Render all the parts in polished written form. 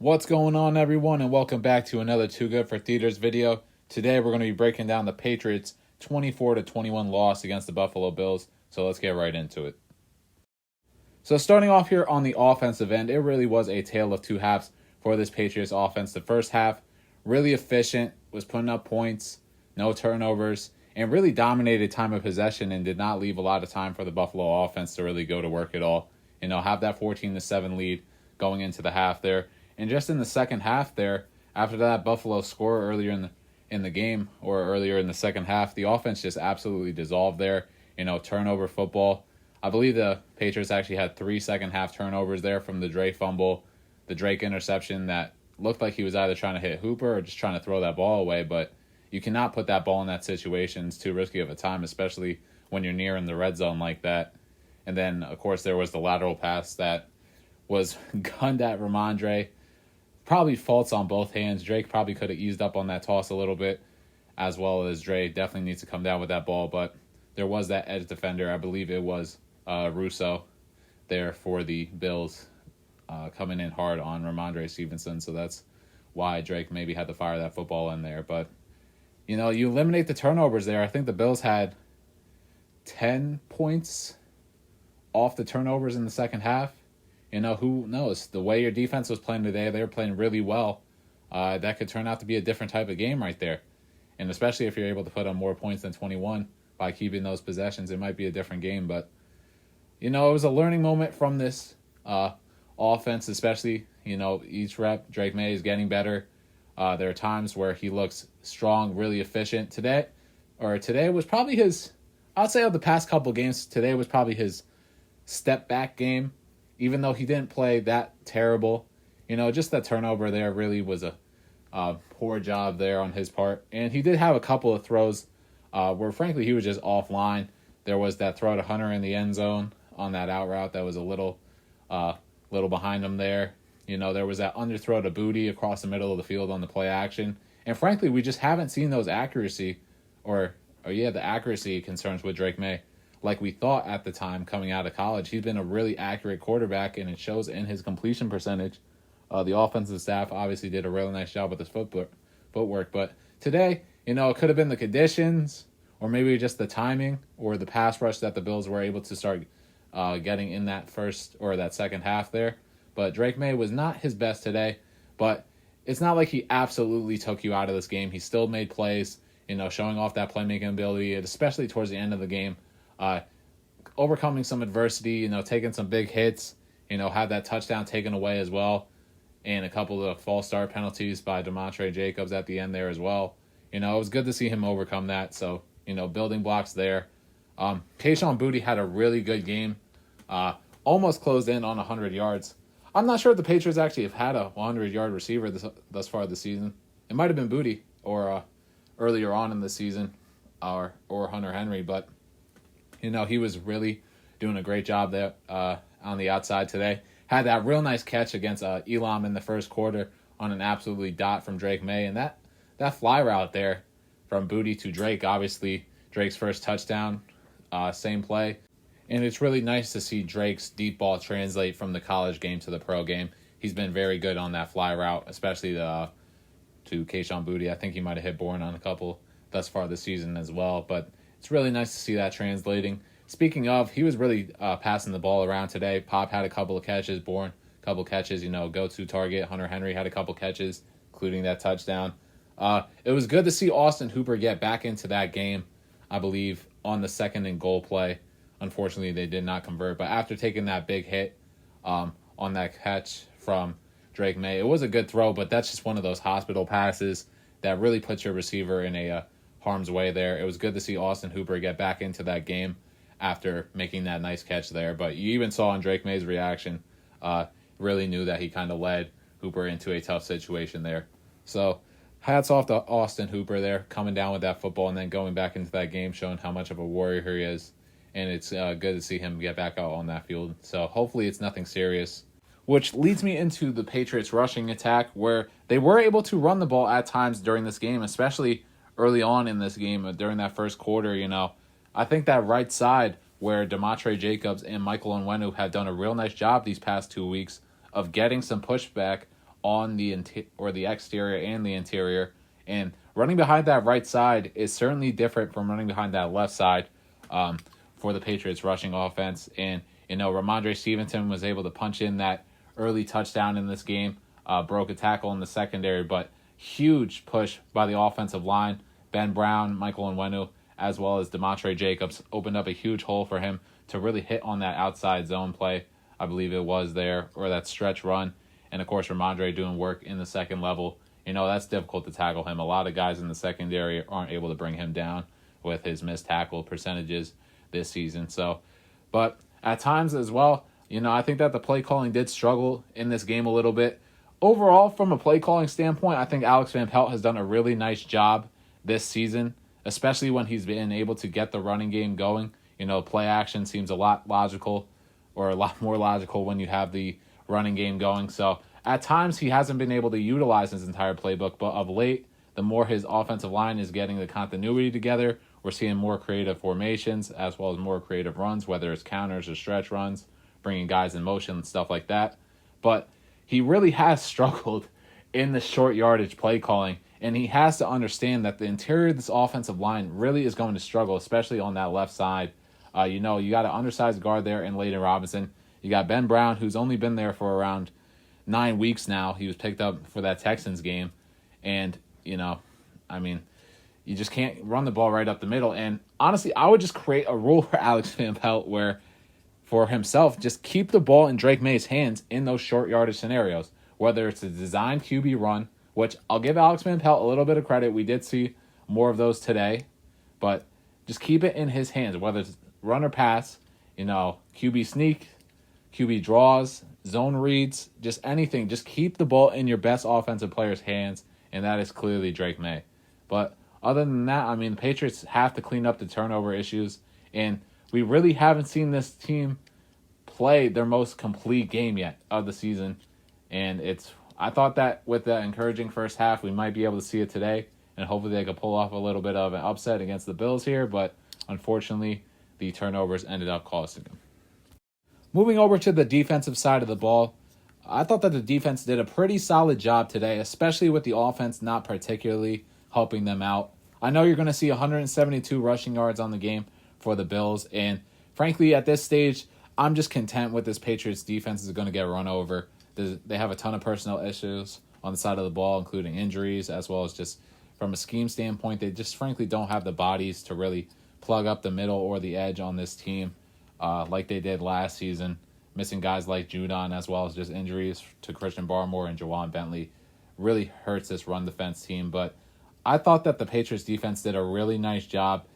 What's going on, everyone, and welcome back to another Too Good for Theaters video. Today we're going to be breaking down the Patriots' 24-21 loss against the Buffalo Bills, so let's get right into it. So starting off here on the offensive end, it really was a tale of two halves for this Patriots offense. The first half, really efficient, was putting up points, no turnovers, and really dominated time of possession and did not leave a lot of time for the Buffalo offense to really go to work at all. Have that 14-7 lead going into the half there. And just in the second half there, after that Buffalo score earlier in the game or earlier in the second half, the offense just absolutely dissolved there. Turnover football. I believe the Patriots actually had 3 second half turnovers there from the Drake fumble, the Drake interception that looked like he was either trying to hit Hooper or just trying to throw that ball away. But you cannot put that ball in that situation. It's too risky of a time, especially when you're near in the red zone like that. And then, of course, there was the lateral pass that was gunned at Ramondre. Probably faults on both hands. Drake probably could have eased up on that toss a little bit, as well as Dre definitely needs to come down with that ball. But there was that edge defender. I believe it was Russo there for the Bills coming in hard on Ramondre Stevenson. So that's why Drake maybe had to fire that football in there. But, you eliminate the turnovers there. I think the Bills had 10 points off the turnovers in the second half. Who knows? The way your defense was playing today, they were playing really well. That could turn out to be a different type of game right there. And especially if you're able to put on more points than 21 by keeping those possessions, it might be a different game. But, it was a learning moment from this offense, especially, each rep. Drake May is getting better. There are times where he looks strong, really efficient. Today was probably I'd say of the past couple games, today was probably his step back game. Even though he didn't play that terrible, just that turnover there really was a poor job there on his part. And he did have a couple of throws where, frankly, he was just offline. There was that throw to Hunter in the end zone on that out route that was a little behind him there. There was that underthrow to Booty across the middle of the field on the play action. And, frankly, we just haven't seen those accuracy the accuracy concerns with Drake May like we thought at the time coming out of college. He's been a really accurate quarterback, and it shows in his completion percentage. The offensive staff obviously did a really nice job with his footwork. But today, it could have been the conditions or maybe just the timing or the pass rush that the Bills were able to start getting in that first or that second half there. But Drake May was not his best today. But it's not like he absolutely took you out of this game. He still made plays, showing off that playmaking ability, especially towards the end of the game. Overcoming some adversity, taking some big hits, had that touchdown taken away as well, and a couple of false start penalties by Demontre Jacobs at the end there as well. It was good to see him overcome that. So, building blocks there. Kayshon Boutte had a really good game, almost closed in on 100 yards. I'm not sure if the Patriots actually have had a 100-yard receiver thus far this season. It might have been Boutte or earlier on in the season or Hunter Henry, but he was really doing a great job there on the outside today. Had that real nice catch against Elam in the first quarter on an absolutely dot from Drake May. And that fly route there from Boutte to Drake, obviously Drake's first touchdown, same play. And it's really nice to see Drake's deep ball translate from the college game to the pro game. He's been very good on that fly route, especially to Kayshon Boutte. I think he might have hit Bourne on a couple thus far this season as well. But it's really nice to see that translating. Speaking of, he was really passing the ball around today. Pop had a couple of catches, Bourne, a couple of catches, go-to target. Hunter Henry had a couple catches, including that touchdown. It was good to see Austin Hooper get back into that game, I believe, on the second and goal play. Unfortunately, they did not convert. But after taking that big hit on that catch from Drake May, it was a good throw, but that's just one of those hospital passes that really puts your receiver in a harm's way there. It was good to see Austin Hooper get back into that game after making that nice catch there. But you even saw on Drake May's reaction, really knew that he kind of led Hooper into a tough situation there. So hats off to Austin Hooper there, coming down with that football and then going back into that game, showing how much of a warrior he is. And it's good to see him get back out on that field. So hopefully it's nothing serious. Which leads me into the Patriots rushing attack, where they were able to run the ball at times during this game, especially early on in this game during that first quarter. I think that right side where Demontre Jacobs and Michael Onwenu have done a real nice job these past 2 weeks of getting some pushback on the the exterior and the interior. And running behind that right side is certainly different from running behind that left side for the Patriots rushing offense. And, Ramondre Stevenson was able to punch in that early touchdown in this game, broke a tackle in the secondary, but huge push by the offensive line. Ben Brown, Michael Onwenu, as well as DeMontre Jacobs opened up a huge hole for him to really hit on that outside zone play, I believe it was there, or that stretch run. And, of course, Ramondre doing work in the second level. That's difficult to tackle him. A lot of guys in the secondary aren't able to bring him down with his missed tackle percentages this season. But at times as well, I think that the play calling did struggle in this game a little bit. Overall, from a play calling standpoint, I think Alex Van Pelt has done a really nice job this season, especially when he's been able to get the running game going. Play action seems a lot logical, or a lot more logical when you have the running game going. So at times he hasn't been able to utilize his entire playbook, but of late, the more his offensive line is getting the continuity together, we're seeing more creative formations as well as more creative runs, whether it's counters or stretch runs, bringing guys in motion and stuff like that. But he really has struggled in the short yardage play calling, and he has to understand that the interior of this offensive line really is going to struggle, especially on that left side. You got an undersized guard there in Layden Robinson. You got Ben Brown, who's only been there for around 9 weeks now. He was picked up for that Texans game. And, you just can't run the ball right up the middle. And honestly, I would just create a rule for Alex Van Pelt where, for himself, just keep the ball in Drake May's hands in those short yardage scenarios, whether it's a designed QB run, which I'll give Alex Van Pelt a little bit of credit. We did see more of those today, but just keep it in his hands, whether it's run or pass, QB sneak, QB draws, zone reads, just anything. Just keep the ball in your best offensive player's hands, and that is clearly Drake May. But other than that, the Patriots have to clean up the turnover issues, and we really haven't seen this team play their most complete game yet of the season. And I thought that with the encouraging first half, we might be able to see it today, and hopefully they could pull off a little bit of an upset against the Bills here, but unfortunately, the turnovers ended up costing them. Moving over to the defensive side of the ball, I thought that the defense did a pretty solid job today, especially with the offense not particularly helping them out. I know you're going to see 172 rushing yards on the game for the Bills, and frankly, at this stage, I'm just content with this Patriots defense is going to get run over. They have a ton of personnel issues on the side of the ball, including injuries, as well as just from a scheme standpoint, they just frankly don't have the bodies to really plug up the middle or the edge on this team like they did last season. Missing guys like Judon, as well as just injuries to Christian Barmore and Jawan Bentley, really hurts this run defense team. But I thought that the Patriots defense did a really nice job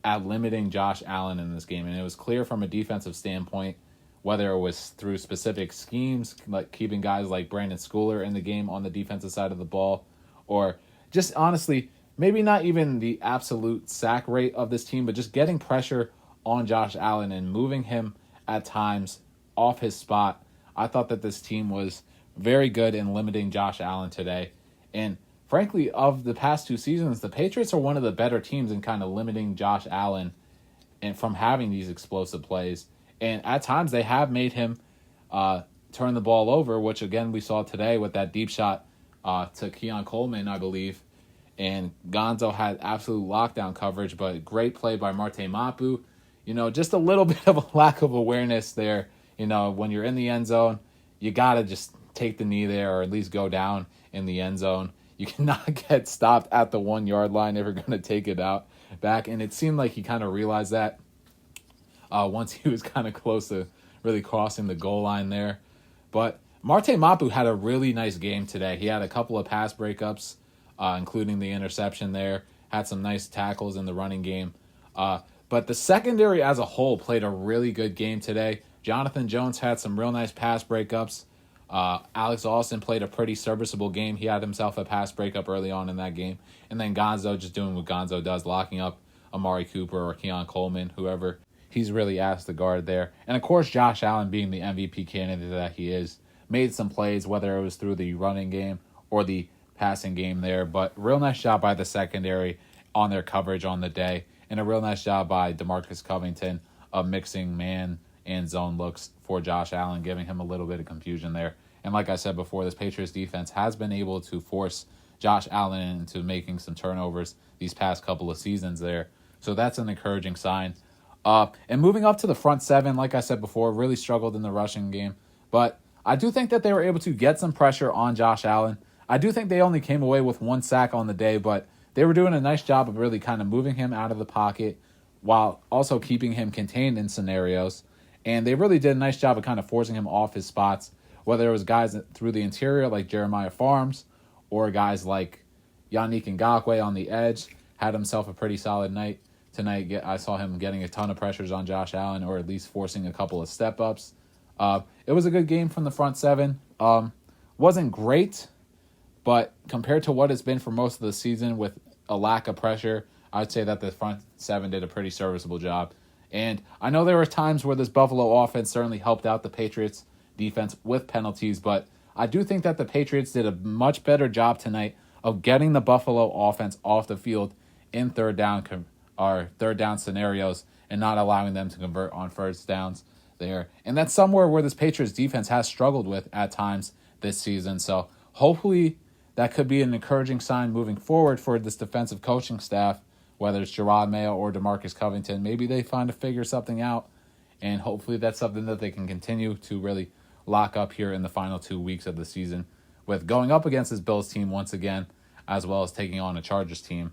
at limiting Josh Allen in this game. And it was clear from a defensive standpoint, whether it was through specific schemes, like keeping guys like Brandon Schooler in the game on the defensive side of the ball, or just honestly, maybe not even the absolute sack rate of this team, but just getting pressure on Josh Allen and moving him at times off his spot. I thought that this team was very good in limiting Josh Allen today. And frankly, of the past 2 seasons, the Patriots are one of the better teams in kind of limiting Josh Allen and from having these explosive plays. And at times they have made him turn the ball over, which again we saw today with that deep shot to Keon Coleman, I believe. And Gonzo had absolute lockdown coverage, but great play by Marte Mapu. Just a little bit of a lack of awareness there. When you're in the end zone, you got to just take the knee there or at least go down in the end zone. You cannot get stopped at the 1 yard line if you're going to take it out back. And it seemed like he kind of realized that once he was kind of close to really crossing the goal line there. But Marte Mapu had a really nice game today. He had a couple of pass breakups, including the interception there. Had some nice tackles in the running game. But the secondary as a whole played a really good game today. Jonathan Jones had some real nice pass breakups. Alex Austin played a pretty serviceable game. He had himself a pass breakup early on in that game. And then Gonzo just doing what Gonzo does, locking up Amari Cooper or Keon Coleman, whoever he's really asked to guard there. And of course, Josh Allen, being the MVP candidate that he is, made some plays, whether it was through the running game or the passing game there. But real nice job by the secondary on their coverage on the day. And a real nice job by DeMarcus Covington of mixing man and zone looks for Josh Allen, giving him a little bit of confusion there. And like I said before, this Patriots defense has been able to force Josh Allen into making some turnovers these past couple of seasons there. So that's an encouraging sign. And moving up to the front seven, like I said before, really struggled in the rushing game. But I do think that they were able to get some pressure on Josh Allen. I do think they only came away with 1 sack on the day, but they were doing a nice job of really kind of moving him out of the pocket while also keeping him contained in scenarios. And they really did a nice job of kind of forcing him off his spots, whether it was guys through the interior like Jeremiah Farms or guys like Yannick Ngakoue on the edge. Had himself a pretty solid night tonight. I saw him getting a ton of pressures on Josh Allen, or at least forcing a couple of step-ups. It was a good game from the front seven. Wasn't great, but compared to what it's been for most of the season with a lack of pressure, I'd say that the front seven did a pretty serviceable job. And I know there were times where this Buffalo offense certainly helped out the Patriots defense with penalties, but I do think that the Patriots did a much better job tonight of getting the Buffalo offense off the field in third down scenarios and not allowing them to convert on first downs there. And that's somewhere where this Patriots defense has struggled with at times this season. So hopefully that could be an encouraging sign moving forward for this defensive coaching staff, whether it's Gerard Mayo or DeMarcus Covington. Maybe they figure something out, and hopefully that's something that they can continue to really lock up here in the final 2 weeks of the season, with going up against this Bills team once again, as well as taking on a Chargers team.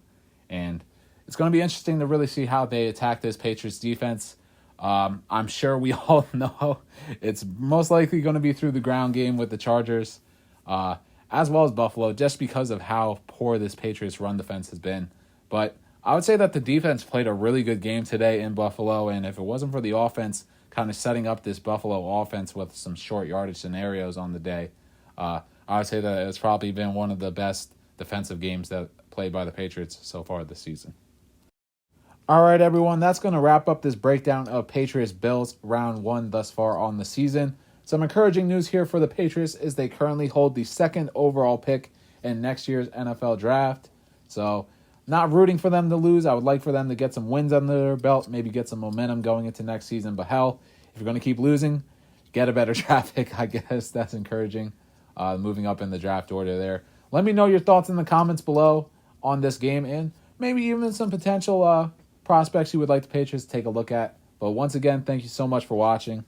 And it's going to be interesting to really see how they attack this Patriots defense. I'm sure we all know it's most likely going to be through the ground game with the Chargers, as well as Buffalo, just because of how poor this Patriots run defense has been. But I would say that the defense played a really good game today in Buffalo, and if it wasn't for the offense kind of setting up this Buffalo offense with some short yardage scenarios on the day, I would say that it's probably been one of the best defensive games that played by the Patriots so far this season. All right, everyone, that's going to wrap up this breakdown of Patriots-Bills round 1 thus far on the season. Some encouraging news here for the Patriots is they currently hold the 2nd overall pick in next year's NFL draft. So not rooting for them to lose. I would like for them to get some wins under their belt, maybe get some momentum going into next season. But hell, if you're going to keep losing, get a better draft pick, I guess. That's encouraging, moving up in the draft order there. Let me know your thoughts in the comments below on this game, and maybe even some potential prospects you would like the Patriots to take a look at. But once again, thank you so much for watching.